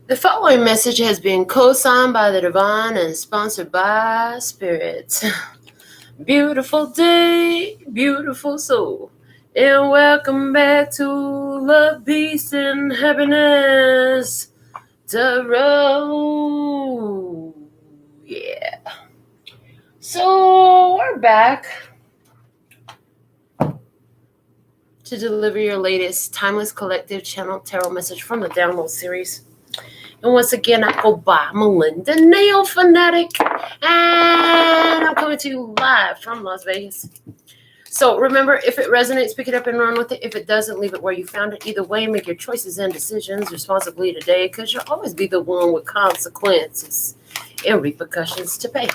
The following message has been co-signed by the Divine and sponsored by Spirit. Beautiful day, beautiful soul, and welcome back to Love, Peace, and Happiness Tarot. Yeah. So we're back to deliver your latest Timeless Collective Channel Tarot message from the Download series. And once again, I go by Melinda NailFanatic, and I'm coming to you live from Las Vegas. So remember, if it resonates, pick it up and run with it. If it doesn't, leave it where you found it. Either way, make your choices and decisions responsibly today, because you'll always be the one with consequences and repercussions to pay.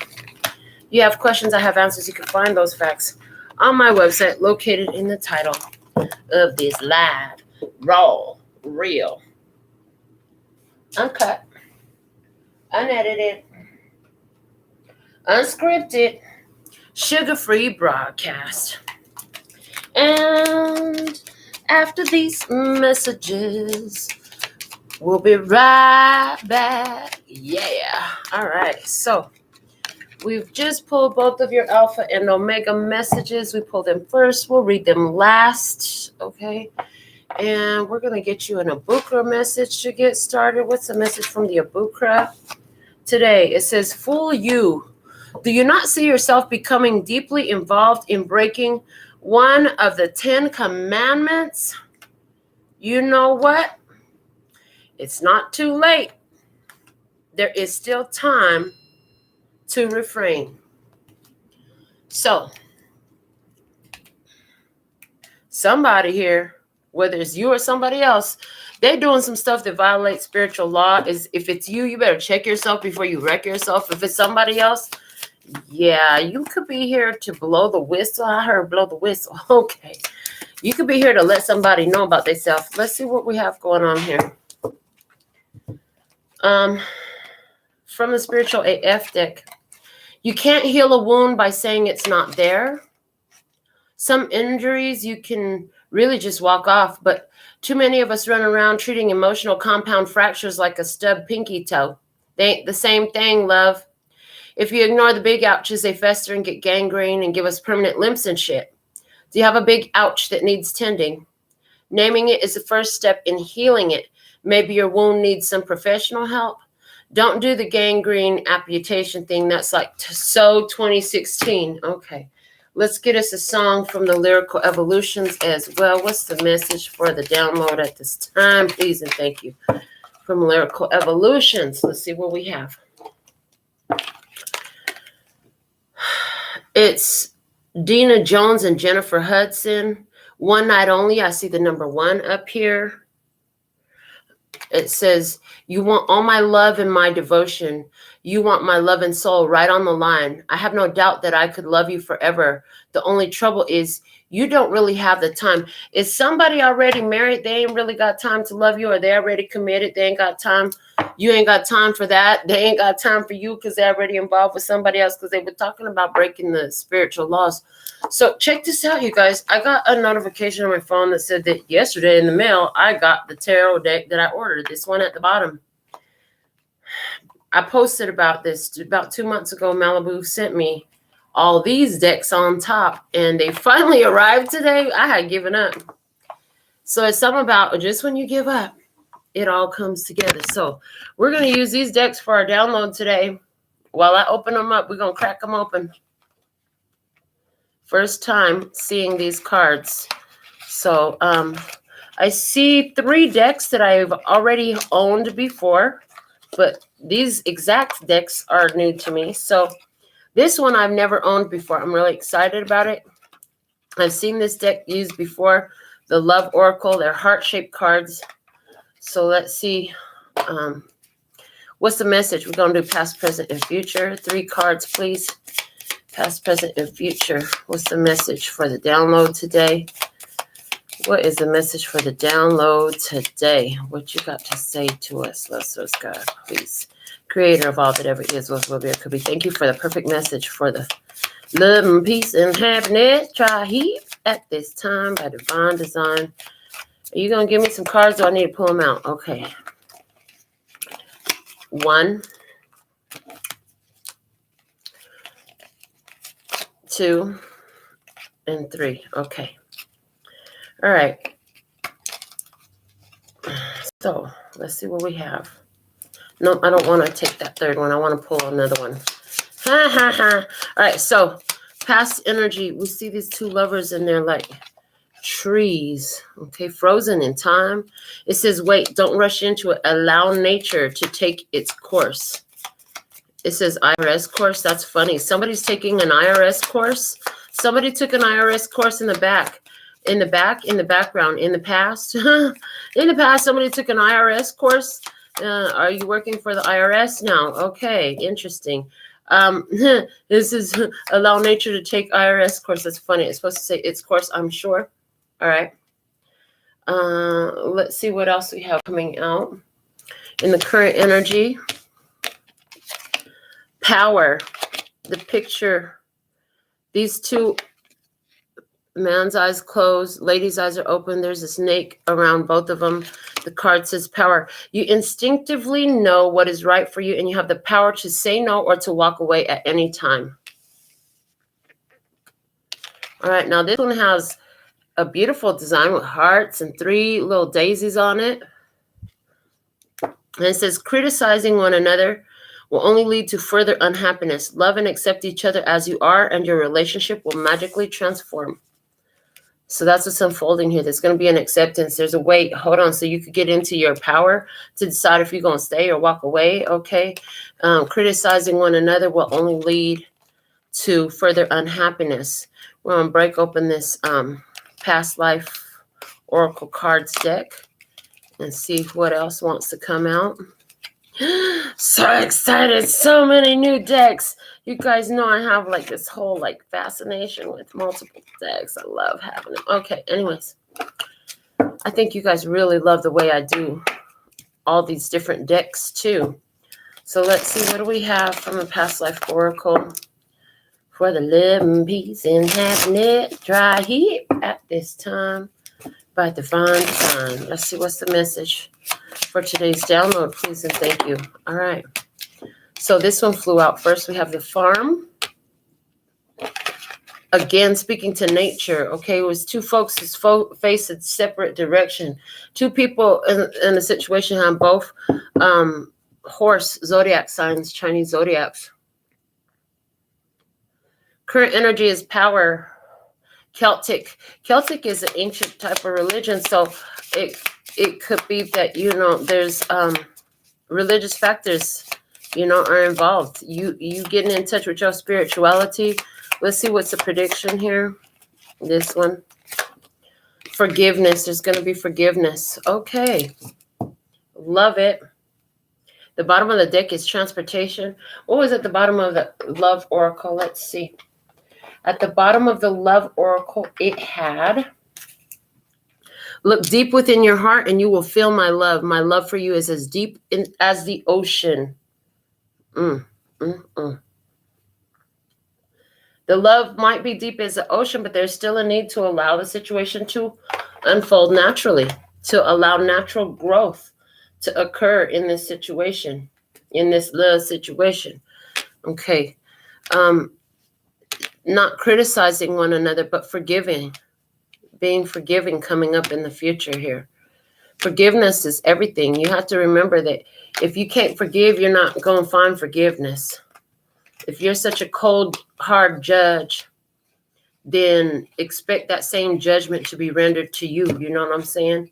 You have questions, I have answers. You can find those facts on my website, located in the title of this live, raw, real, uncut, unedited, unscripted, sugar-free broadcast. And after these messages, we'll be right back. Yeah. All right. So we've just pulled both of your Alpha and Omega messages. We pulled them first. We'll read them last. Okay. And we're going to get you an Abukra message to get started. What's the message from the Abukra today? It says, fool you. Do you not see yourself becoming deeply involved in breaking one of the 10 commandments? You know what? It's not too late. There is still time to refrain. So, somebody here, whether it's you or somebody else, they're doing some stuff that violates spiritual law. If it's you, you better check yourself before you wreck yourself. If it's somebody else, yeah, you could be here to blow the whistle. I heard blow the whistle. Okay. You could be here to let somebody know about themselves. Let's see what we have going on here. From the Spiritual AF deck. You can't heal a wound by saying it's not there. Some injuries you can really just walk off, but too many of us run around treating emotional compound fractures like a stubbed pinky toe. They ain't the same thing, love. If you ignore the big ouches, they fester and get gangrene and give us permanent limps and shit. Do you have a big ouch that needs tending? Naming it is the first step in healing it. Maybe your wound needs some professional help. Don't do the gangrene amputation thing. That's like so 2016. Okay. Let's get us a song from the Lyrical Evolutions as well. What's the message for the download at this time? Please and thank you. From Lyrical Evolutions. Let's see what we have. It's Dina Jones and Jennifer Hudson. One Night Only. I see the number 1 up here. It says, you want all my love and my devotion. You want my love and soul right on the line. I have no doubt that I could love you forever. The only trouble is you don't really have the time. Is somebody already married? They ain't really got time to love you, or they already committed. They ain't got time. You ain't got time for that. They ain't got time for you because they're already involved with somebody else because they were talking about breaking the spiritual laws. So check this out, you guys. I got a notification on my phone that said that yesterday in the mail, I got the tarot deck that I ordered, this one at the bottom. I posted about this about 2 months ago. Malibu sent me all these decks on top, and they finally arrived today. I had given up. So it's something about just when you give up, it all comes together. So we're going to use these decks for our download today. While I open them up, we're going to crack them open. First time seeing these cards. So I see 3 decks that I've already owned before, but these exact decks are new to me. So this one I've never owned before. I'm really excited about it. I've seen this deck used before. The Love Oracle. They're heart-shaped cards. So let's see. What's the message? We're going to do past, present, and future. 3 cards, please. Past, present, and future. What's the message for the download today? What is the message for the download today? What you got to say to us? Let's God, please. Creator of all that ever is, was, will be, or could be. Thank you for the perfect message for the love and peace and happiness. Try here at this time by divine design. Are you going to give me some cards, or do I need to pull them out? Okay. 1, 2, and 3. Okay. All right. So let's see what we have. No, I don't want to take that third one. I want to pull another one. Ha ha ha. All right. So past energy, we see these two lovers and they're like trees, okay, frozen in time. It says, wait, don't rush into it. Allow nature to take its course. It says IRS course. That's funny. Somebody's taking an IRS course. Somebody took an IRS course in the back. In the background, in the past. In the past, somebody took an IRS course. Are you working for the IRS now? Okay, interesting. This is allow nature to take IRS course. That's funny. It's supposed to say its course, I'm sure. All right. Let's see what else we have coming out. In the current energy. Power. The picture. These two, man's eyes closed, lady's eyes are open. There's a snake around both of them. The card says power. You instinctively know what is right for you, and you have the power to say no or to walk away at any time. All right, now this one has a beautiful design with hearts and 3 little daisies on it. And it says, criticizing one another will only lead to further unhappiness. Love and accept each other as you are, and your relationship will magically transform. So that's what's unfolding here. There's going to be an acceptance. There's a wait. Hold on. So you could get into your power to decide if you're going to stay or walk away. Okay. Criticizing one another will only lead to further unhappiness. We're going to break open this past life oracle cards deck and see what else wants to come out. So excited. So many new decks. You guys know I have like this whole like fascination with multiple decks. I love having them. Okay, anyways. I think you guys really love the way I do all these different decks too. So let's see, what do we have from a past life oracle for the living peace and happiness dry heat at this time by divine design. Let's see what's the message for today's download, please and thank you. All right. So this one flew out first. We have the farm. Again, speaking to nature. Okay, it was two folks who faced a separate direction. Two people in a situation have both horse zodiac signs, Chinese zodiacs. Current energy is power. Celtic. Celtic is an ancient type of religion, so it could be that, you know, there's religious factors, you know, are involved. You getting in touch with your spirituality. Let's see what's the prediction here. This one. Forgiveness. There's going to be forgiveness. Okay. Love it. The bottom of the deck is transportation. What was at the bottom of the love oracle? Let's see. At the bottom of the love oracle, it had, look deep within your heart and you will feel my love. My love for you is as deep as the ocean. The love might be deep as the ocean, but there's still a need to allow the situation to unfold naturally, to allow natural growth to occur in this situation, in this little situation. Okay. Not criticizing one another, but forgiving. Being forgiving coming up in the future here. Forgiveness is everything. You have to remember that if you can't forgive, you're not going to find forgiveness. If you're such a cold, hard judge, then expect that same judgment to be rendered to you. You know what I'm saying?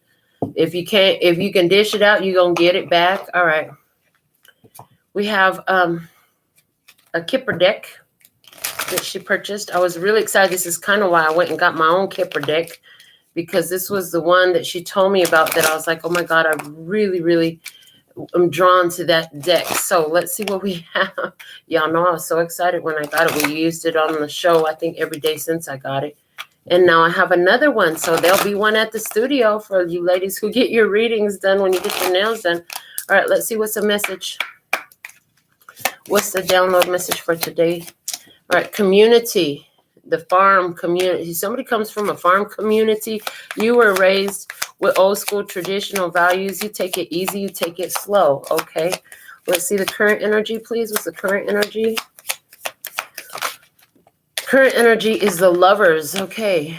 If you can dish it out, you're going to get it back. All right. We have a Kipper deck that she purchased. I was really excited. This is kind of why I went and got my own Kipper deck, because this was the one that she told me about that I was like, oh my God, I really am drawn to that deck. So let's see what we have. Y'all know I was so excited when I got it. We used it on the show, I think, every day since I got it. And now I have another one. So there'll be one at the studio for you ladies who get your readings done when you get your nails done. All right, let's see what's the message. What's the download message for today? All right, community, the farm community. Somebody comes from a farm community. You were raised with old school traditional values. You take it easy, you take it slow, okay? Let's see the current energy, please. What's the current energy? Current energy is the Lovers. Okay.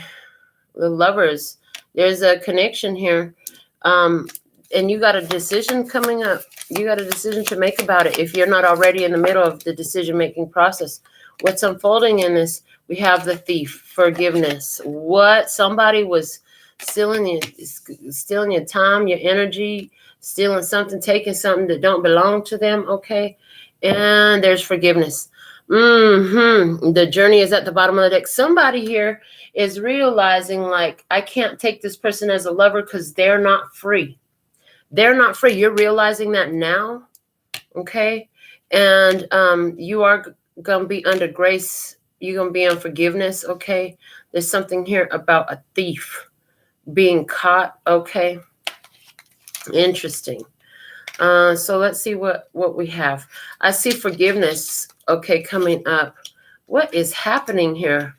The Lovers. There's a connection here. And you got a decision coming up. You got a decision to make about it if you're not already in the middle of the decision-making process. What's unfolding in this? We have the Thief, forgiveness. What? Somebody was stealing your time, your energy, stealing something, taking something that don't belong to them, okay? And there's forgiveness. The Journey is at the bottom of the deck. Somebody here is realizing, like, I can't take this person as a lover because they're not free. They're not free. You're realizing that now, okay? And you are going to be under grace. You're going to be on forgiveness, okay? There's something here about a thief being caught, okay? Interesting. So let's see what we have. I see forgiveness, okay, coming up. What is happening here?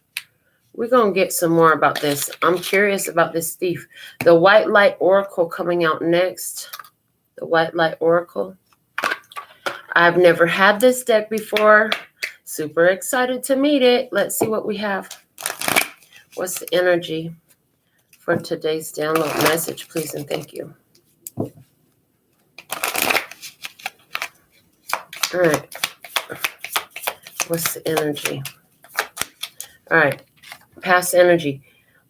We're going to get some more about this. I'm curious about this thief. The White Light Oracle coming out next. The White Light Oracle. I've never had this deck before. Super excited to meet it. Let's see what we have. What's the energy for today's download message, please, and thank you. All right. What's the energy? All right. Past energy.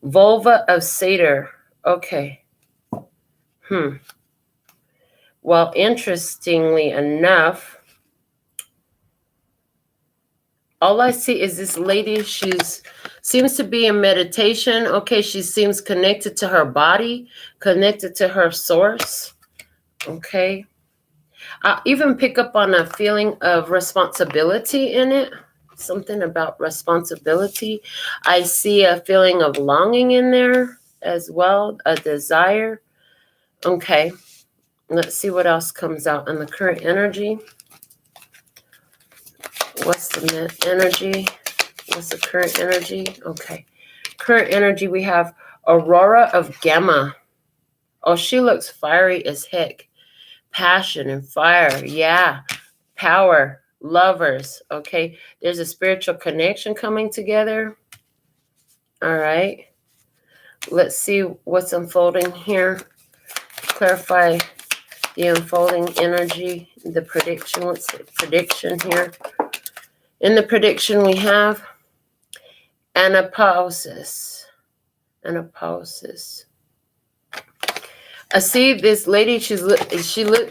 Vulva of Satyr. Okay. Well, interestingly enough, all I see is this lady. She's seems to be in meditation. Okay, she seems connected to her body, connected to her source. Okay. I even pick up on a feeling of responsibility in it. Something about responsibility. I see a feeling of longing in there as well, a desire. Okay. Let's see what else comes out in the current energy. What's the energy? What's the current energy? Okay. Current energy, we have Aurora of Gamma. Oh, she looks fiery as heck. Passion and fire. Yeah. Power. Lovers. Okay. There's a spiritual connection coming together. All right. Let's see what's unfolding here. Clarify the unfolding energy, the prediction. What's the prediction here? In the prediction, we have anapausis. Anapausis. I see this lady. She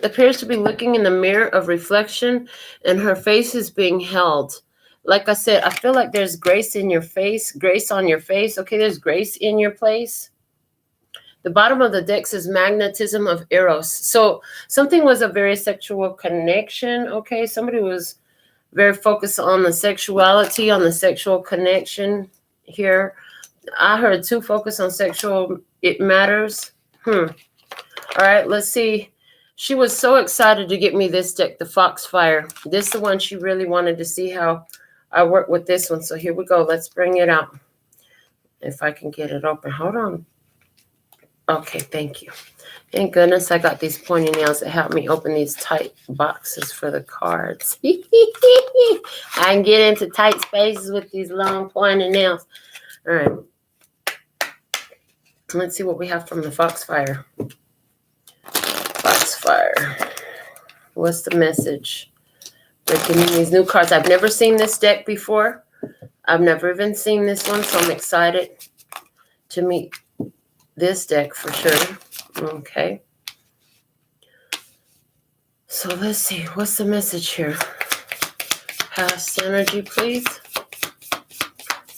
appears to be looking in the mirror of reflection, and her face is being held. Like I said, I feel like there's grace in your face, grace on your face. Okay, there's grace in your place. The bottom of the deck says magnetism of Eros. So something was a very sexual connection. Okay, somebody was very focused on the sexuality, on the sexual connection here. I heard too, focus on sexual, it matters. All right, let's see. She was so excited to get me this deck, the Foxfire. This is the one she really wanted to see how I work with this one. So here we go. Let's bring it out. If I can get it open. Hold on. Okay, thank you. Thank goodness I got these pointy nails that help me open these tight boxes for the cards. I can get into tight spaces with these long pointy nails. All right. Let's see what we have from the Foxfire. Foxfire. What's the message? They're giving me these new cards. I've never seen this deck before. I've never even seen this one, so I'm excited to meet this deck for sure. Okay. So let's see. What's the message here? Past energy, please.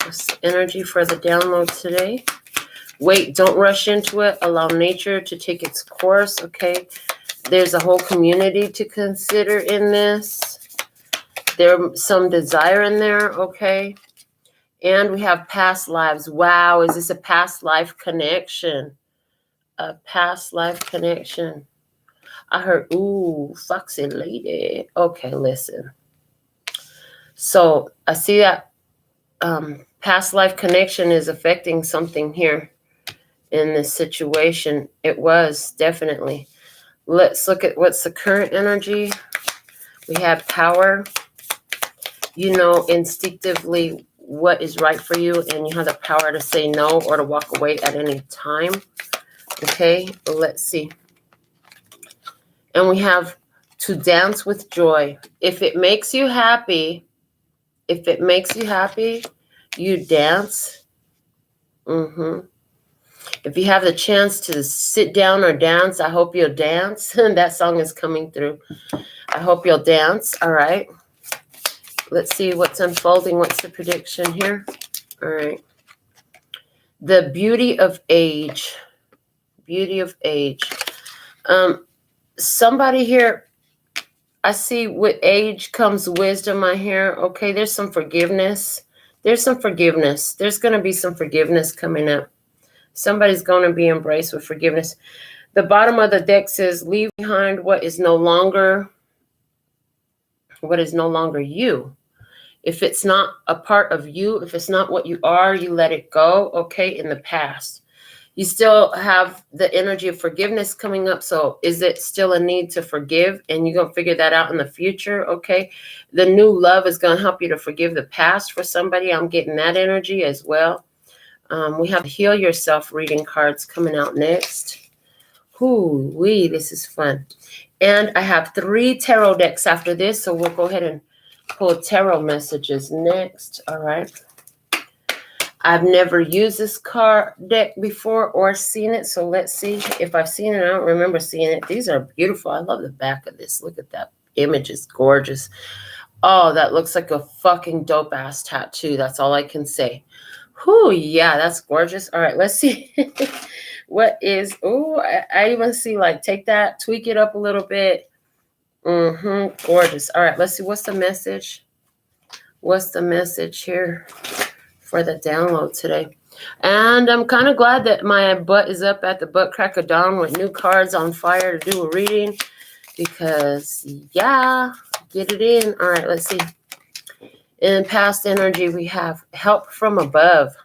What's the energy for the download today? Wait, don't rush into it. Allow nature to take its course. Okay. There's a whole community to consider in this. There's some desire in there. Okay. And we have past lives. Wow. Is this a past life connection? A past life connection. I heard, ooh, foxy lady. Okay, listen. So I see that past life connection is affecting something here in this situation. It was definitely. Let's look at what's the current energy. We have power. You know instinctively what is right for you, and you have the power to say no or to walk away at any time. Okay, let's see. And we have to dance with joy. If it makes you happy, you dance. If you have the chance to sit down or dance, I hope you'll dance. That song is coming through. I hope you'll dance. All right. Let's see what's unfolding. What's the prediction here? All right. The beauty of age. Beauty of age. Somebody here, I see with age comes wisdom, I hear. Okay, there's some forgiveness. There's some forgiveness. There's going to be some forgiveness coming up. Somebody's going to be embraced with forgiveness. The bottom of the deck says, leave behind what is no longer you. If it's not a part of you, if it's not what you are, you let it go, okay, in the past. You still have the energy of forgiveness coming up. So is it still a need to forgive? And you're going to figure that out in the future, okay? The new love is going to help you to forgive the past for somebody. I'm getting that energy as well. We have Heal Yourself reading cards coming out next. Ooh-wee, this is fun. And I have 3 tarot decks after this, so we'll go ahead and pull tarot messages next. All right. I've never used this card deck before or seen it, so let's see if I've seen it. I don't remember seeing it. These are beautiful. I love the back of this. Look at that image. It's gorgeous. Oh, that looks like a fucking dope-ass tattoo. That's all I can say. Whew, yeah, that's gorgeous. All right, let's see. What is, oh, I even see, like, take that, tweak it up a little bit. Gorgeous. All right, let's see. What's the message? What's the message here for the download today? And I'm kind of glad that my butt is up at the butt crack of dawn with new cards on fire to do a reading, because, yeah, get it in. All right, let's see. In past energy, we have help from above.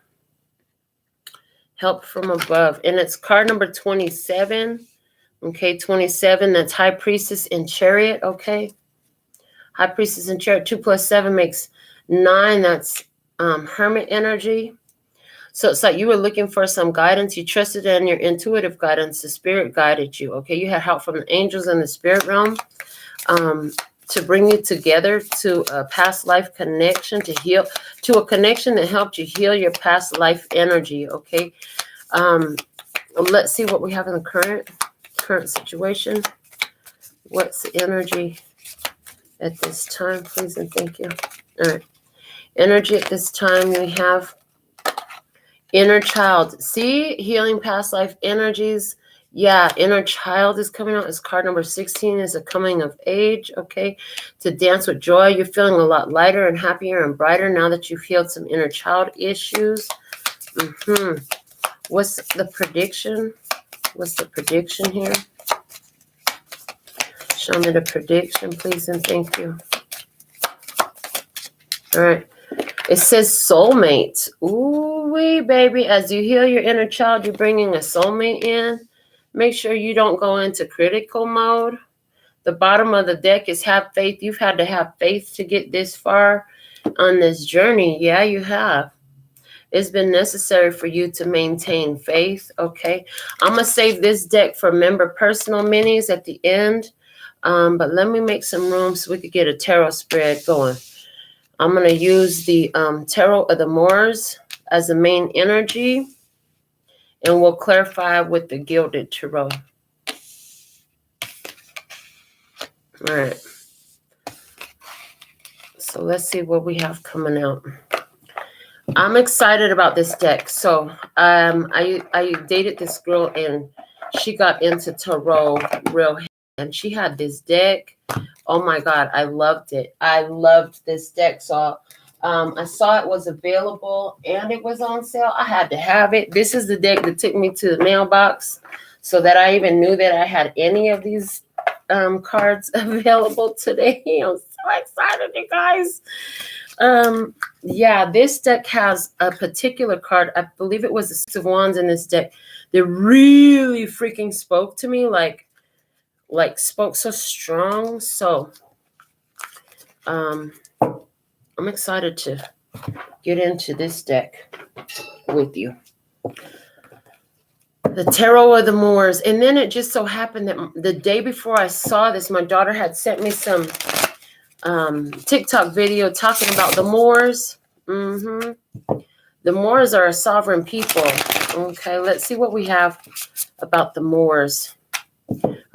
Help from above. And it's card number 27. Okay, 27. That's High Priestess and Chariot. Okay. High Priestess and Chariot. 2 plus 7 makes 9. That's Hermit energy. So it's like you were looking for some guidance. You trusted in your intuitive guidance. The spirit guided you. Okay. You had help from the angels in the spirit realm. To bring you together to a past life connection, to heal, to a connection that helped you heal your past life energy, okay? Let's see what we have in the current situation. What's the energy at this time, please and thank you. All right. Energy at this time, we have inner child. See, healing past life energies. Yeah, inner child is coming out. As card number 16 is a coming of age, okay? To dance with joy. You're feeling a lot lighter and happier and brighter now that you've healed some inner child issues. What's the prediction? What's the prediction here? Show me the prediction, please, and thank you. All right. It says soulmate. Ooh-wee, baby. As you heal your inner child, you're bringing a soulmate in. Make sure you don't go into critical mode. The bottom of the deck is have faith. You've had to have faith to get this far on this journey. Yeah, you have. It's been necessary for you to maintain faith, okay? I'm going to save this deck for member personal minis at the end. But let me make some room so we could get a tarot spread going. I'm going to use the Tarot of the Moors as the main energy. And we'll clarify with the Gilded Tarot. All right. So let's see what we have coming out. I'm excited about this deck. So I dated this girl and she got into tarot real heavy. And she had this deck. Oh my God, I loved it. I loved this deck. So I saw it was available and it was on sale. I had to have it. This is the deck that took me to the mailbox so that I even knew that I had any of these cards available today. I'm so excited, you guys. Yeah, this deck has a particular card. I believe it was the Six of Wands in this deck that really freaking spoke to me, like spoke so strong. So I'm excited to get into this deck with you. The Tarot of the Moors. And then it just so happened that the day before I saw this, my daughter had sent me some TikTok video talking about the Moors. The Moors are a sovereign people. Okay, let's see what we have about the Moors.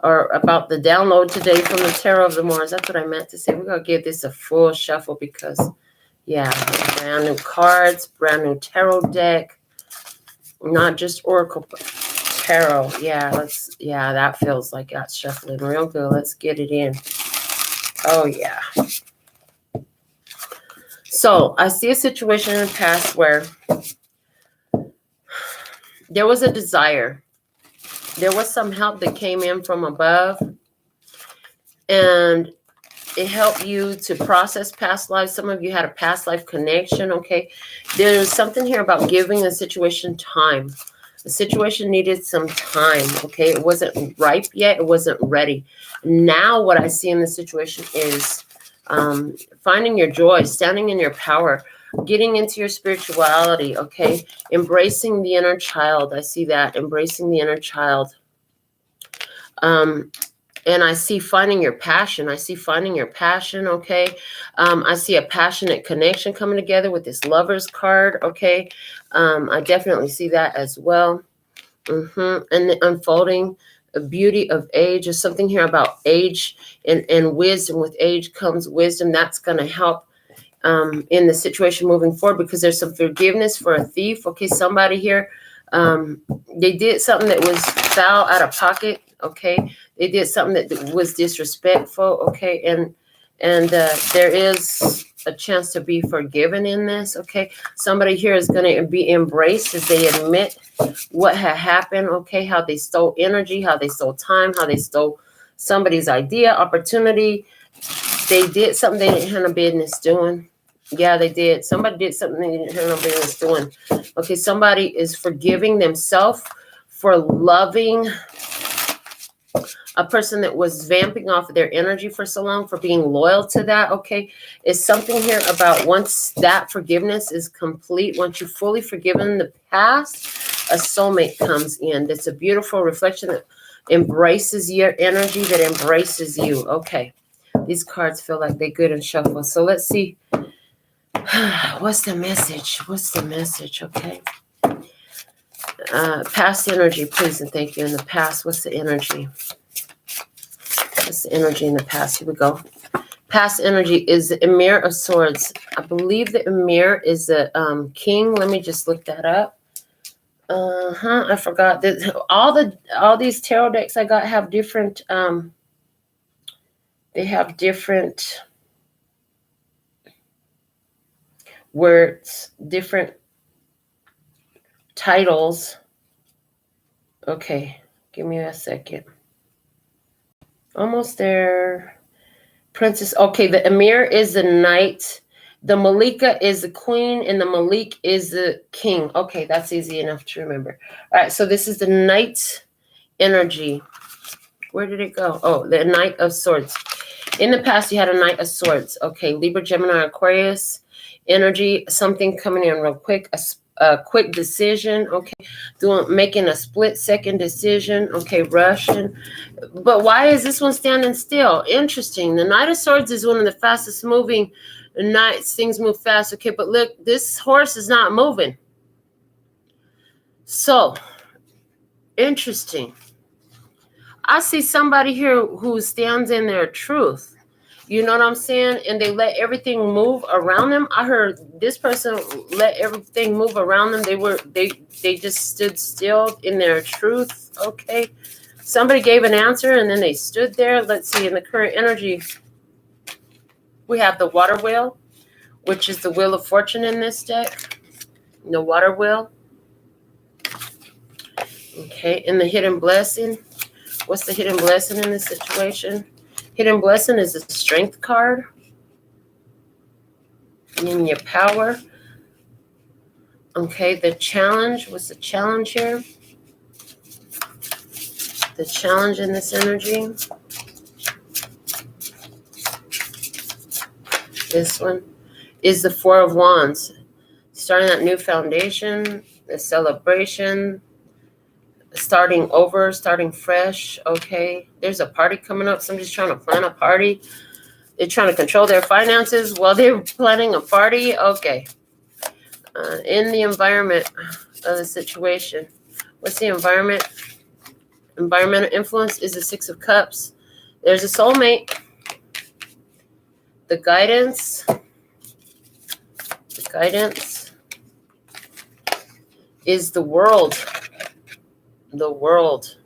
Or about the download today from the Tarot of the Moors. That's what I meant to say. We're going to give this a full shuffle because, yeah, brand new cards, brand new tarot deck. Not just Oracle, but tarot. Yeah, that feels like that's shuffling real good. Let's get it in. Oh, yeah. So I see a situation in the past where there was a desire. There was some help that came in from above, and it helped you to process past lives. Some of you had a past life connection, okay? There's something here about giving a situation time. The situation needed some time, okay? It wasn't ripe yet. It wasn't ready. Now what I see in the situation is finding your joy, standing in your power, getting into your spirituality, okay? Embracing the inner child. I see that, embracing the inner child. And I see finding your passion. I see finding your passion, okay? I see a passionate connection coming together with this Lover's card, okay? I definitely see that as well. And the unfolding beauty of age. There's something here about age and wisdom. With age comes wisdom. That's going to help in the situation moving forward, because there's some forgiveness for a thief. Okay, somebody here, they did something that was foul, out of pocket. Okay, they did something that was disrespectful. Okay, and there is a chance to be forgiven in this. Okay, somebody here is going to be embraced as they admit what had happened. Okay, how they stole energy, how they stole time, how they stole somebody's idea, opportunity. They did something they didn't have no business doing. Yeah, they did. Somebody did something they didn't have no business doing. Okay, somebody is forgiving themselves for loving a person that was vamping off of their energy for so long, for being loyal to that. Okay, it's something here about once that forgiveness is complete, once you've fully forgiven the past, a soulmate comes in. That's a beautiful reflection that embraces your energy, that embraces you. Okay, these cards feel like they're good and shuffle. So let's see. What's the message? What's the message? Okay. Past energy, please and thank you. In the past, what's the energy? What's the energy in the past? Here we go. Past energy is the Emir of Swords. I believe the Emir is the king. Let me just look that up. I forgot that all these tarot decks I got have different they have different words, different titles. Okay, give me a second. Almost there. Princess. Okay, the Emir is the knight. The Malika is the queen, and the Malik is the king. Okay, that's easy enough to remember. All right, so this is the knight energy. Where did it go? Oh, the Knight of Swords. In the past, you had a Knight of Swords. Okay, Libra, Gemini, Aquarius energy. Something coming in real quick. A quick decision. Okay, making a split-second decision. Okay, rushing. But why is this one standing still? Interesting. The Knight of Swords is one of the fastest moving knights. Things move fast. Okay, but look, this horse is not moving. So, interesting. I see somebody here who stands in their truth. You know what I'm saying? And they let everything move around them. I heard this person let everything move around them. They just stood still in their truth. Okay. Somebody gave an answer and then they stood there. Let's see, in the current energy, we have the water wheel, which is the wheel of fortune in this deck. The water wheel. Okay, and the hidden blessing. What's the hidden blessing in this situation? Hidden blessing is the strength card. And in your power. Okay, the challenge. What's the challenge here? The challenge in this energy. this one, is the Four of Wands. Starting that new foundation, the celebration, starting over, starting fresh. Okay, there's a party coming up. Somebody's trying to plan a party. They're trying to control their finances while they're planning a party. Okay. In the environment of the situation. What's the environment? Environmental influence is the Six of Cups. There's a soulmate. The guidance. The guidance is the world. The world.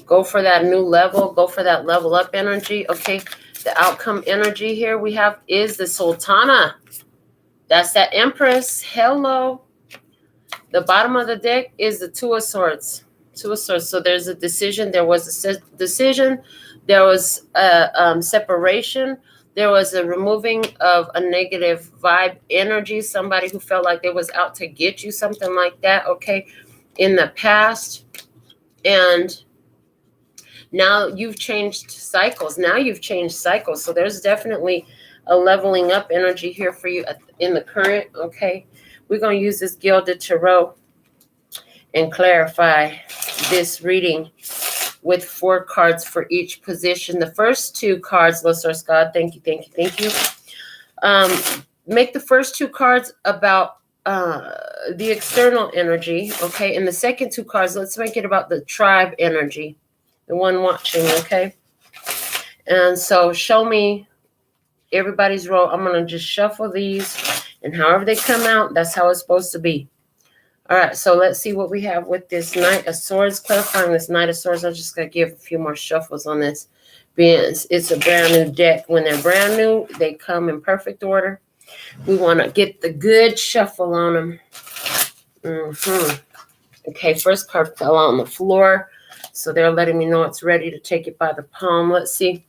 Go for that new level. Go for that level up energy. Okay. The outcome energy here we have is the Sultana. That's that Empress. Hello. The bottom of the deck is the Two of Swords. Two of Swords. So there's a decision. There was a decision. There was a separation. There was a removing of a negative vibe energy. Somebody who felt like they was out to get you. Something like that. Okay. In the past. And now you've changed cycles. So there's definitely a leveling up energy here for you in the current. Okay. We're going to use this Gilded Tarot and clarify this reading with 4 cards for each position. The first 2 cards, Lord Source God, thank you. Make the first 2 cards about the external energy. Okay. And the second 2 cards, let's make it about the tribe energy. The one watching, okay? And so show me everybody's role. I'm going to just shuffle these, and however they come out, that's how it's supposed to be. All right, so let's see what we have with this Knight of Swords, clarifying this Knight of Swords. I'm just going to give a few more shuffles on this, being it's a brand new deck. When they're brand new, they come in perfect order. We want to get the good shuffle on them. Okay, first card fell on the floor. So they're letting me know it's ready to take it by the palm. Let's see.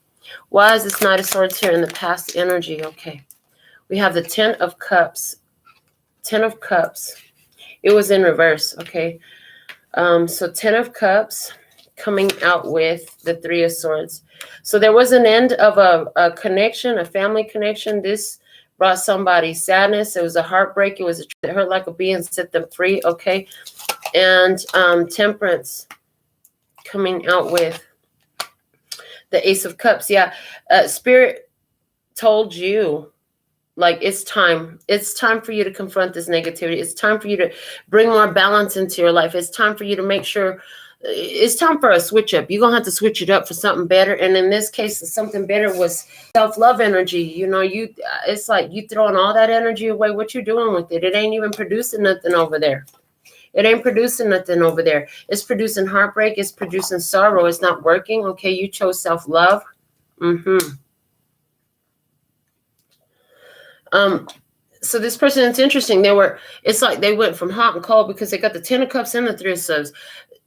Why is this Knight of Swords here in the past energy? Okay. We have the 10 of Cups. 10 of Cups. It was in reverse. Okay. So 10 of Cups coming out with the 3 of Swords. So there was an end of a connection, a family connection. This brought somebody sadness. It was a heartbreak. It was a that hurt like a bee and set them free. Okay. And Temperance coming out with the Ace of Cups. Yeah. Spirit told you, like, it's time for you to confront this negativity. It's time for you to bring more balance into your life. It's time for you to make sure it's time for a switch up. You're going to have to switch it up for something better. And in this case, something better was self-love energy. You know, it's like you throwing all that energy away. What you doing with it? It ain't even producing nothing over there. It ain't producing nothing over there. It's producing heartbreak. It's producing sorrow. It's not working. Okay, you chose self-love. So this person, it's interesting. It's like they went from hot and cold because they got the 10 of Cups and the 3 of Swords.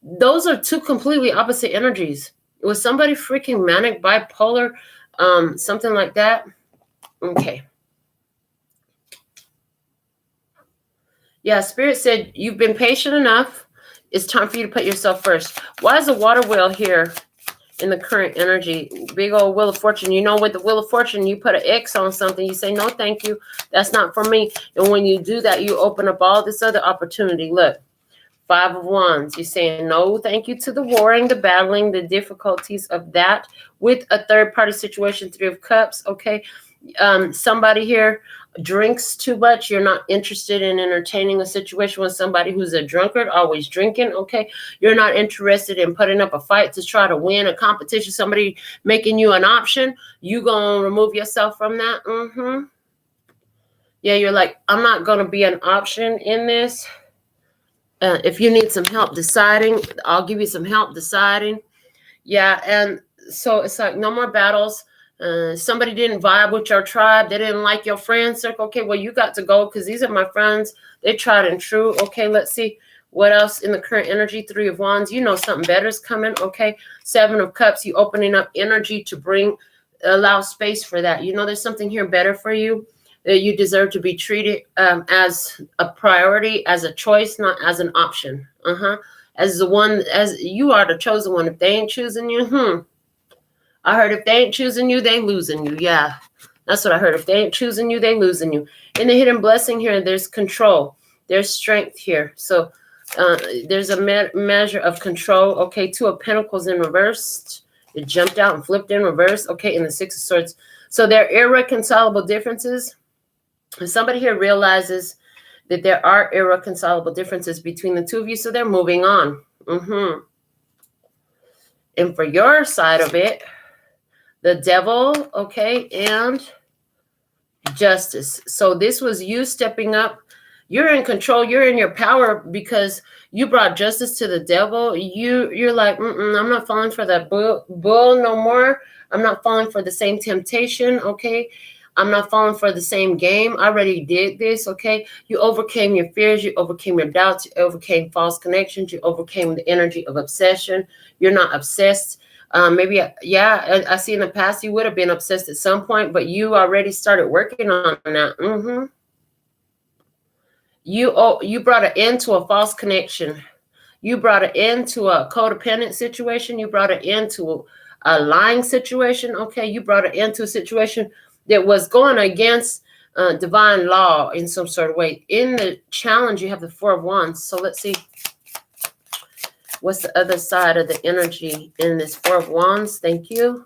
Those are 2 completely opposite energies. It was somebody freaking manic, bipolar, something like that. Okay. Yeah, Spirit said, you've been patient enough. It's time for you to put yourself first. Why is the water wheel here in the current energy? Big old Wheel of Fortune. You know, with the Wheel of Fortune, you put an X on something. You say, no, thank you. That's not for me. And when you do that, you open up all this other opportunity. Look, 5 of Wands. You're saying no, thank you to the warring, the battling, the difficulties of that with a third-party situation. 3 of Cups, okay? Somebody here drinks too much. You're not interested in entertaining a situation with somebody who's a drunkard, always drinking, okay? You're not interested in putting up a fight to try to win a competition, somebody making you an option. You gonna remove yourself from that? Yeah, you're like, I'm not gonna be an option in this. If you need some help deciding, I'll give you some help deciding. Yeah, and so it's like no more battles. Somebody didn't vibe with your tribe. They didn't like your friend circle. Okay, well, you got to go because these are my friends. They tried and true. Okay, let's see what else in the current energy. 3 of Wands. You know something better is coming. Okay, 7 of Cups. You opening up energy to allow space for that. You know there's something here better for you. That you deserve to be treated as a priority, as a choice, not as an option. As the one, as you are the chosen one. If they ain't choosing you, I heard if they ain't choosing you, they losing you. Yeah, that's what I heard. If they ain't choosing you, they losing you. In the hidden blessing here, there's control. There's strength here. So there's a measure of control. Okay, Two of Pentacles in reverse. It jumped out and flipped in reverse. Okay, in the Six of Swords. So there are irreconcilable differences. And somebody here realizes that there are irreconcilable differences between the two of you, so they're moving on. And for your side of it, the Devil, okay, and Justice. So this was you stepping up. You're in control. You're in your power because you brought justice to the Devil. You're like, I'm not falling for that bull no more. I'm not falling for the same temptation, okay? I'm not falling for the same game. I already did this, okay? You overcame your fears. You overcame your doubts. You overcame false connections. You overcame the energy of obsession. You're not obsessed. Maybe, I see in the past you would have been obsessed at some point, but you already started working on that. You brought an end to a false connection. You brought an end to a codependent situation. You brought an end to a lying situation. Okay, you brought an end to a situation that was going against divine law in some sort of way. In the challenge, you have the Four of Wands. So let's see. What's the other side of the energy in this Four of Wands? Thank you.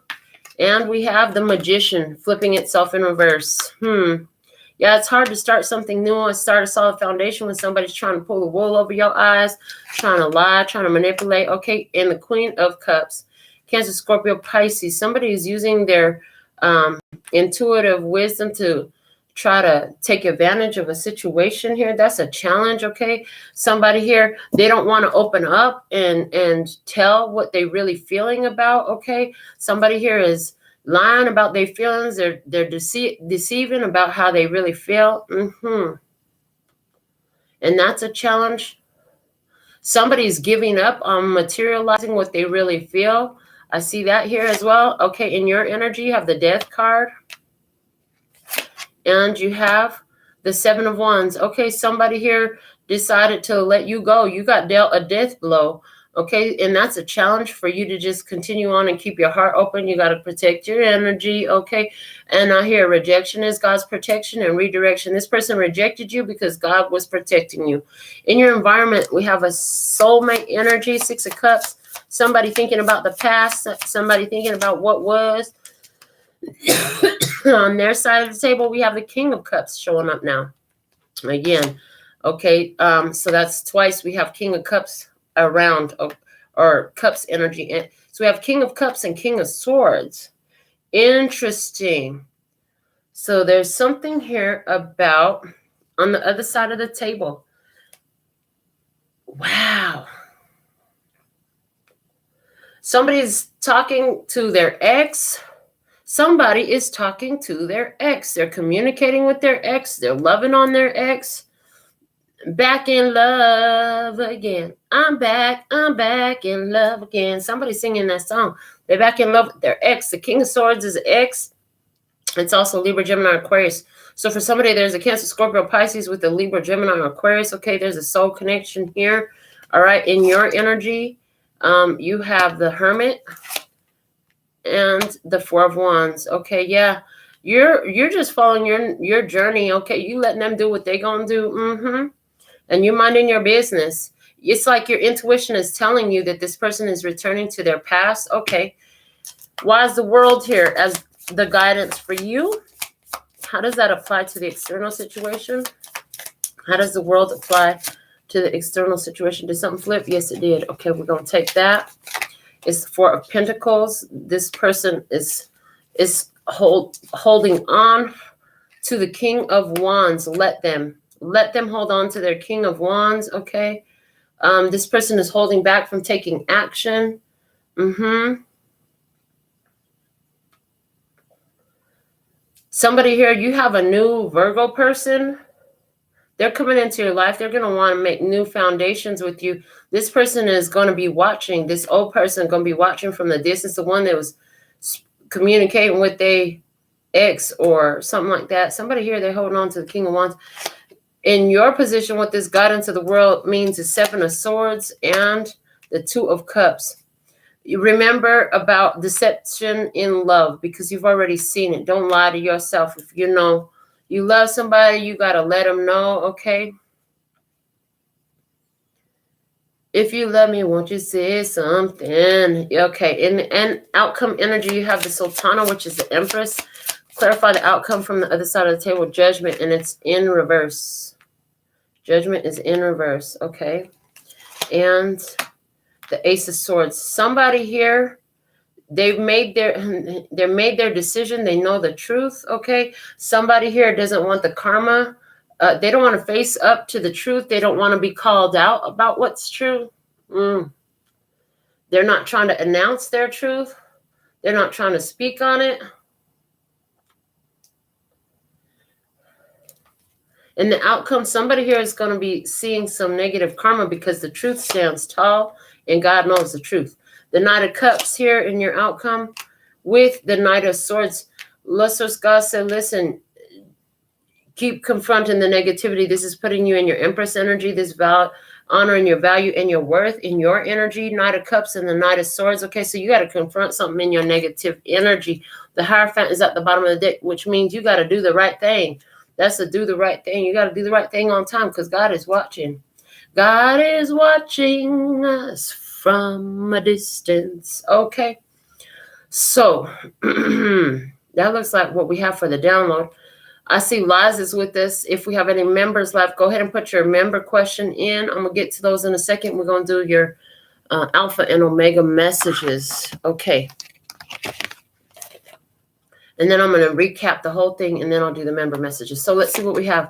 And we have the Magician flipping itself in reverse. Yeah, it's hard to start something new or start a solid foundation when somebody's trying to pull the wool over your eyes, trying to lie, trying to manipulate. Okay, and the Queen of Cups, Cancer, Scorpio, Pisces. Somebody is using their intuitive wisdom to try to take advantage of a situation here. That's a challenge, okay? Somebody here, they don't want to open up and tell what they really feeling about, okay? Somebody here is lying about their feelings. They're deceiving about how they really feel. And that's a challenge. Somebody's giving up on materializing what they really feel. I see that here as well. Okay, in your energy, you have the Death card. And you have the Seven of Wands. Okay, somebody here decided to let you go. You got dealt a death blow. Okay, and that's a challenge for you to just continue on and keep your heart open. You got to protect your energy. Okay, and I hear rejection is God's protection and redirection. This person rejected you because God was protecting you. In your environment, we have a soulmate energy, Six of Cups. Somebody thinking about the past. Somebody thinking about what was. On their side of the table, we have the King of Cups showing up now. Again, okay, so that's twice we have King of Cups around, or Cups energy. And so we have King of Cups and King of Swords. Interesting. So there's something here about on the other side of the table. Wow. Somebody's talking to their ex. Somebody is talking to their ex. They're communicating with their ex. They're loving on their ex. Back in love again. I'm back in love again. Somebody's singing that song. They're back in love with their ex. The King of Swords is ex. It's also Libra, Gemini, Aquarius. So for somebody, there's a Cancer, Scorpio, Pisces with the Libra, Gemini, Aquarius. Okay, there's a soul connection here. All right, in your energy, you have the Hermit and the Four of Wands. Okay, yeah, you're just following your journey. Okay, you letting them do what they gonna do. And you minding your business. It's like your intuition is telling you that this person is returning to their past. Okay, why is the World here as the guidance for you? How does that apply to the external situation? How does the World apply to the external situation? Did something flip? Yes, it did. Okay, we're gonna take that. It's the Four of Pentacles. This person is holding on to the King of Wands. Let them hold on to their King of Wands. Okay, this person is holding back from taking action. Somebody here, you have a new Virgo person. They're coming into your life. They're going to want to make new foundations with you. This person is going to be watching. This old person going to be watching from the distance. The one that was communicating with their ex or something like that. Somebody here, they're holding on to the King of Wands. In your position, what this guidance of the world means is Seven of Swords and the Two of Cups. Remember about deception in love, because you've already seen it. Don't lie to yourself. If you know you love somebody, you got to let them know, okay? If you love me, won't you say something? Okay, and outcome energy, you have the Sultana, which is the Empress. Clarify the outcome from the other side of the table, Judgment, and it's in reverse. Judgment is in reverse, okay? And the Ace of Swords. Somebody here, they've made their decision. They know the truth, okay? Somebody here doesn't want the karma. They don't want to face up to the truth. They don't want to be called out about what's true. They're not trying to announce their truth. They're not trying to speak on it. And the outcome, somebody here is going to be seeing some negative karma because the truth stands tall and God knows the truth. The Knight of Cups here in your outcome with the Knight of Swords. God said, listen, keep confronting the negativity. This is putting you in your Empress energy, this honoring your value and your worth in your energy. Knight of Cups and the Knight of Swords. Okay, so you got to confront something in your negative energy. The Hierophant is at the bottom of the deck, which means you got to do the right thing. That's to do the right thing. You got to do the right thing on time because God is watching. God is watching us from a distance. Okay. So that looks like what we have for the download. I see Liz is with us. If we have any members left, go ahead and put your member question in. I'm going to get to those in a second. We're going to do your Alpha and Omega messages. Okay. And then I'm going to recap the whole thing, and then I'll do the member messages. So let's see what we have.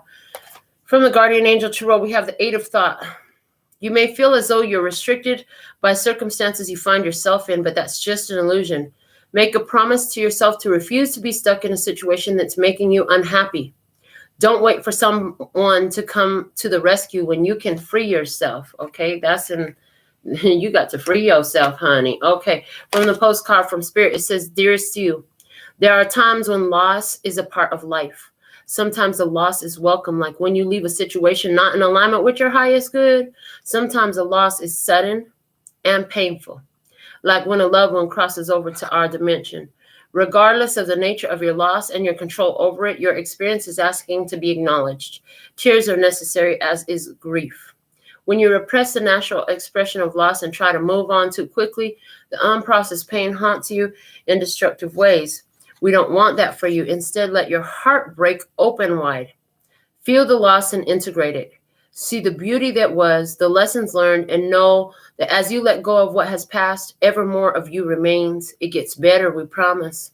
From the Guardian Angel Tarot, we have the Eight of Thought. You may feel as though you're restricted by circumstances you find yourself in, but that's just an illusion. Make a promise to yourself to refuse to be stuck in a situation that's making you unhappy. Don't wait for someone to come to the rescue when you can free yourself, okay? You got to free yourself, honey. Okay, from the postcard from Spirit, it says, Dearest you, there are times when loss is a part of life. Sometimes the loss is welcome, like when you leave a situation not in alignment with your highest good. Sometimes the loss is sudden and painful, like when a loved one crosses over to our dimension. Regardless of the nature of your loss and your control over it, your experience is asking to be acknowledged. Tears are necessary, as is grief. When you repress the natural expression of loss and try to move on too quickly, the unprocessed pain haunts you in destructive ways. We don't want that for you. Instead, let your heart break open wide. Feel the loss and integrate it. See the beauty that was, the lessons learned, and know that as you let go of what has passed, ever more of you remains. It gets better, we promise.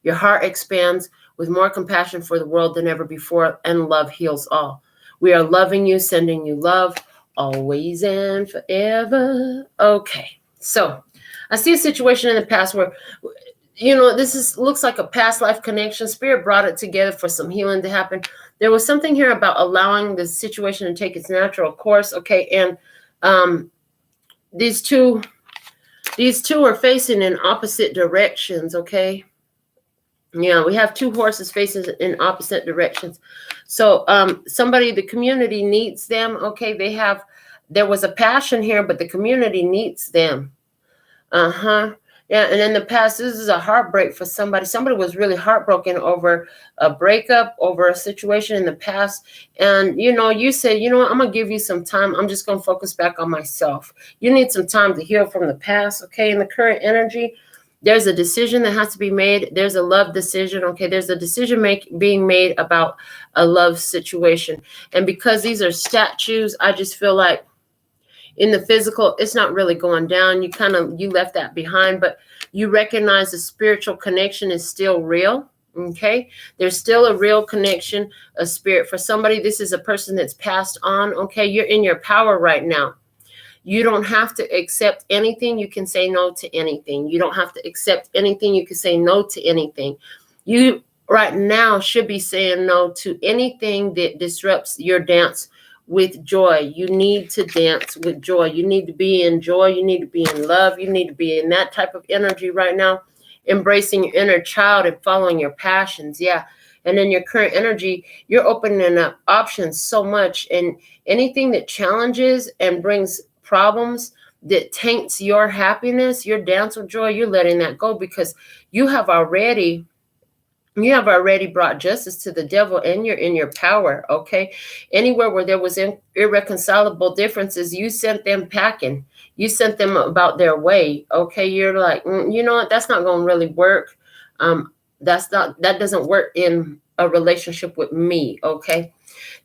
Your heart expands with more compassion for the world than ever before, and love heals all. We are loving you, sending you love, always and forever. Okay, so I see a situation in the past where, looks like a past life connection. Spirit brought it together for some healing to happen. There was something here about allowing the situation to take its natural course. Okay, and these two are facing in opposite directions. Okay, yeah, we have two horses facing in opposite directions. So the community needs them. Okay, there was a passion here, but the community needs them. Yeah, and in the past, this is a heartbreak for somebody. Somebody was really heartbroken over a breakup, over a situation in the past. And, you said, I'm going to give you some time. I'm just going to focus back on myself. You need some time to heal from the past, okay? In the current energy, there's a decision that has to be made. There's a love decision, okay? There's a decision being made about a love situation. And because these are statues, I just feel like, in the physical, it's not really going down. You left that behind, but you recognize the spiritual connection is still real. Okay. There's still a real connection, a spirit. For somebody, this is a person that's passed on. Okay. You're in your power right now. You don't have to accept anything. You can say no to anything. You don't have to accept anything. You can say no to anything. You right now should be saying no to anything that disrupts your dance with joy. You need to dance with joy. You need to be in joy. You need to be in love. You need to be in that type of energy right now, embracing your inner child and following your passions. Yeah. And in your current energy, you're opening up options so much, and anything that challenges and brings problems, that taints your happiness, your dance of joy, you're letting that go, because you have already brought justice to the devil, and you're in your power. Okay, anywhere where there was irreconcilable differences, you sent them packing. You sent them about their way. Okay, you're like, you know what, that's not going to really work. That doesn't work in a relationship with me. Okay,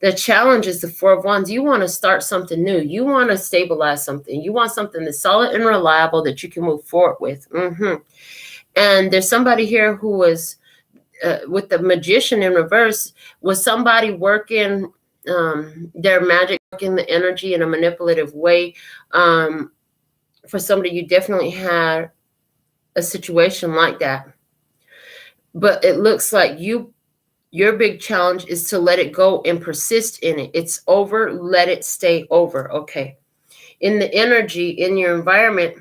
the challenge is the Four of Wands. You want to start something new. You want to stabilize something. You want something that's solid and reliable that you can move forward with. And there's somebody here who was with the Magician in reverse. Was somebody working their magic, working the energy in a manipulative way? For somebody, you definitely had a situation like that. But it looks like your big challenge is to let it go and persist in it. It's over. Let it stay over. Okay. In the energy, in your environment,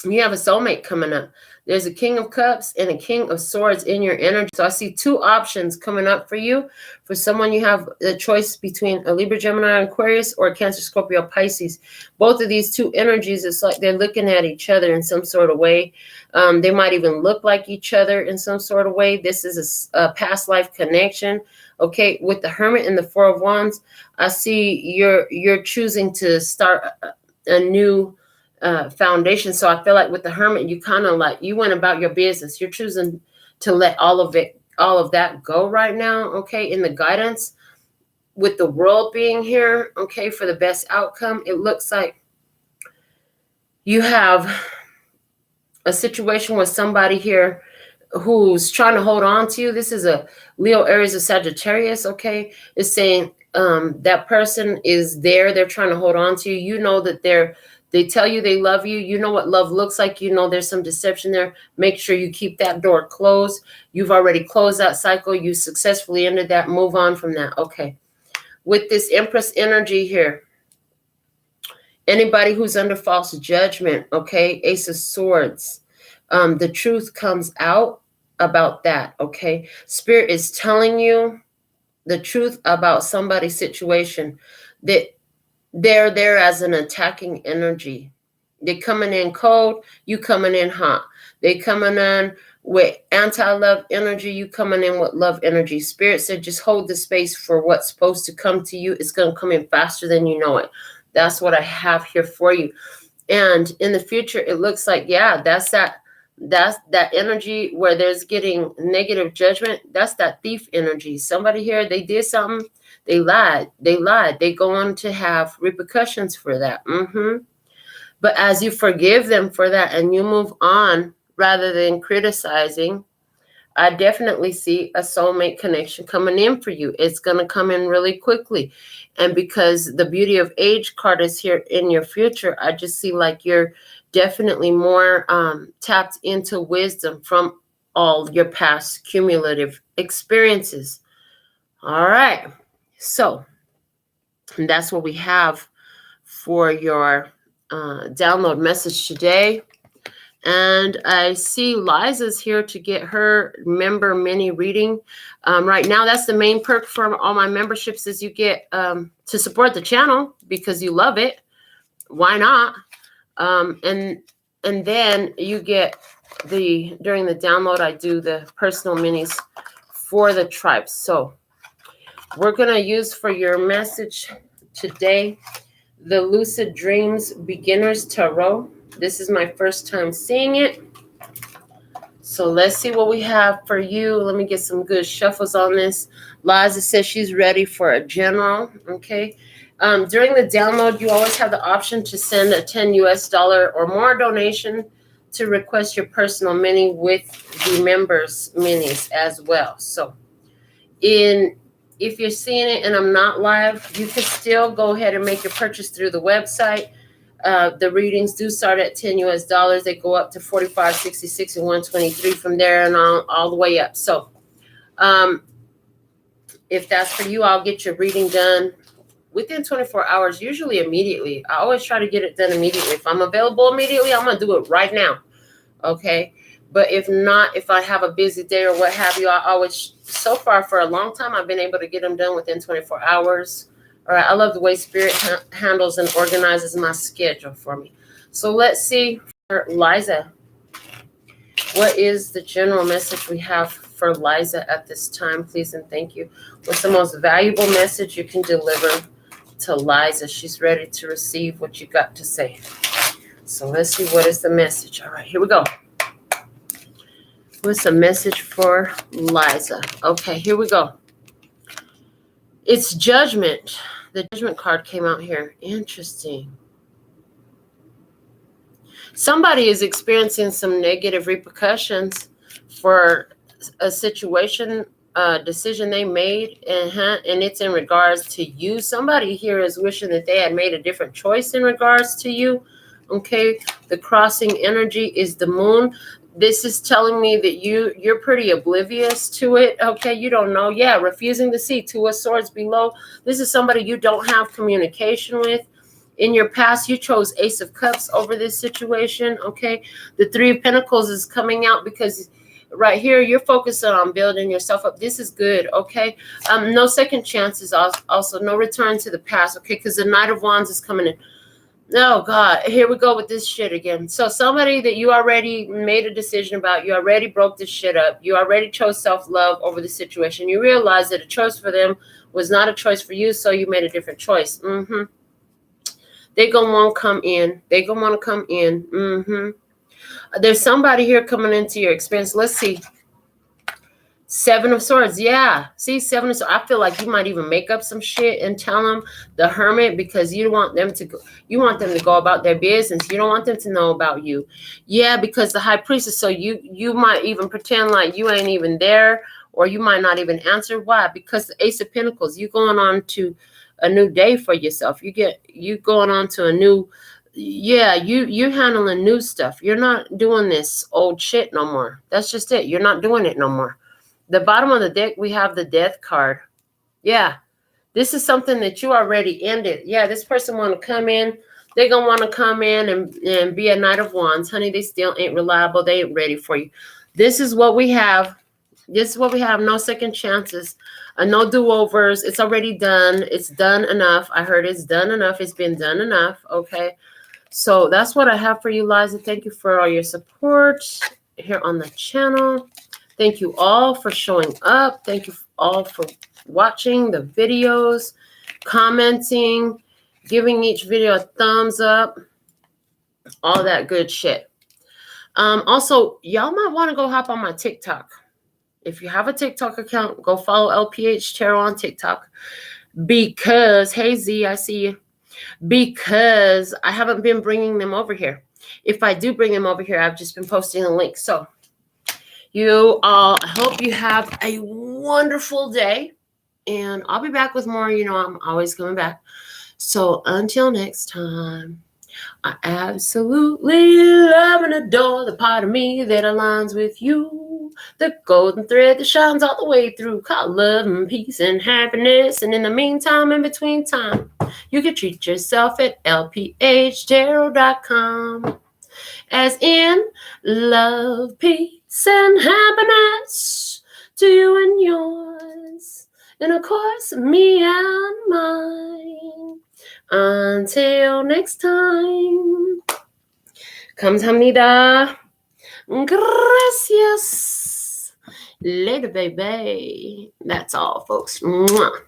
you have a soulmate coming up. There's a King of Cups and a King of Swords in your energy. So I see two options coming up for you. For someone, you have the choice between a Libra, Gemini, Aquarius, or Cancer, Scorpio, Pisces. Both of these two energies, it's like they're looking at each other in some sort of way. They might even look like each other in some sort of way. This is a past life connection. Okay, with the Hermit and the Four of Wands, I see you're choosing to start a new foundation. So I feel like with the Hermit, you kind of like, you went about your business. You're choosing to let all of that go right now. Okay. In the guidance with the World being here. Okay. For the best outcome, it looks like you have a situation with somebody here who's trying to hold on to you. This is a Leo, Aries, or Sagittarius. Okay. It's saying that person is there. They're trying to hold on to you. You know that they tell you they love you. You know what love looks like. You know there's some deception there. Make sure you keep that door closed. You've already closed that cycle. You successfully ended that. Move on from that. Okay. With this Empress energy here, anybody who's under false judgment, okay, Ace of Swords, the truth comes out about that. Okay. Spirit is telling you the truth about somebody's situation, that they're there as an attacking energy. They coming in cold, you coming in hot. They coming in with anti-love energy, you coming in with love energy. Spirit said just hold the space for what's supposed to come to you. It's going to come in faster than you know it. That's what I have here for you. And in the future, it looks like, yeah, that's that energy where there's getting negative judgment. That's that thief energy. Somebody here, they did something. They lied. They go on to have repercussions for that. But as you forgive them for that and you move on rather than criticizing, I definitely see a soulmate connection coming in for you. It's going to come in really quickly. And because the Beauty of Age card is here in your future, I just see like you're definitely more tapped into wisdom from all your past cumulative experiences. All right. So that's what we have for your download message today. And I see Liza's here to get her member mini reading. Right now, that's the main perk for all my memberships is you get to support the channel because you love it. Why not? And then you get during the download, I do the personal minis for the tribes. So we're going to use for your message today the Lucid Dreams Beginner's Tarot. This is my first time seeing it. So let's see what we have for you. Let me get some good shuffles on this. Liza says she's ready for a general. Okay. During the download, you always have the option to send a $10 US or more donation to request your personal mini with the members minis as well. So if you're seeing it and I'm not live, you can still go ahead and make your purchase through the website. The readings do start at $10 US. They go up to 45, 66, and 123 from there and all the way up. So if that's for you, I'll get your reading done within 24 hours, usually immediately. I always try to get it done immediately. If I'm available immediately, I'm going to do it right now. Okay. But if not, if I have a busy day or what have you, I always, so far for a long time, I've been able to get them done within 24 hours All right, I love the way Spirit handles and organizes my schedule for me. So let's see for Liza. What is the general message we have for Liza at this time, please and thank you? What's the most valuable message you can deliver to Liza? She's ready to receive what you got to say. So let's see, what is the message? All right, here we go. What's the message for Liza? Okay, here we go. It's Judgment. The Judgment card came out here. Interesting. Somebody is experiencing some negative repercussions for a situation, decision they made, and it's in regards to you. Somebody here is wishing that they had made a different choice in regards to you. Okay, the crossing energy is the moon. This is telling me that you're pretty oblivious to it. Okay, you don't know. Yeah, refusing to see. Two of Swords below. This is somebody you don't have communication with. In your past, you chose Ace of Cups over this situation, okay? The Three of Pentacles is coming out because right here, you're focusing on building yourself up. This is good, okay? No second chances, also no return to the past, okay? Because the Knight of Wands is coming in. Oh, God, here we go with this shit again. So somebody that you already made a decision about, you already broke this shit up, you already chose self-love over the situation. You realize that a choice for them was not a choice for you, so you made a different choice. They gonna want to come in. They gonna want to come in. There's somebody here coming into your experience. Let's see. Seven of Swords. Yeah. See, Seven of Swords. I feel like you might even make up some shit and tell them the Hermit because you want them to go. You want them to go about their business. You don't want them to know about you. Yeah, because the High Priestess. So you might even pretend like you ain't even there, or you might not even answer. Why? Because the Ace of Pentacles. You going on to a new day for yourself. You going on to a new, you handling new stuff. You're not doing this old shit no more. That's just it. You're not doing it no more. The bottom of the deck, we have the Death card. Yeah, this is something that you already ended. Yeah, this person want to come in. They're going to want to come in and be a Knight of Wands. Honey, they still ain't reliable. They ain't ready for you. This is what we have. This is what we have. No second chances. No do-overs. It's already done. It's done enough. I heard it's done enough. It's been done enough. Okay. So that's what I have for you, Liza. Thank you for all your support here on the channel. Thank you all for showing up. Thank you all for watching the videos, commenting, giving each video a thumbs up, all that good shit. Also, y'all might want to go hop on my TikTok. If you have a TikTok account, go follow LPHtarot on TikTok. Because, hey Z, I see you. Because I haven't been bringing them over here. If I do bring them over here, I've just been posting a link. So, you all, I hope you have a wonderful day. And I'll be back with more. You know, I'm always coming back. So, until next time. I absolutely love and adore the part of me that aligns with you. The golden thread that shines all the way through, called love and peace and happiness. And in the meantime, in between time, you can treat yourself at LPHtarot.com. As in love, peace, and happiness to you and yours. And of course, me and mine. Until next time. Kamsahamnida. Gracias. Later, baby. That's all, folks. Mwah.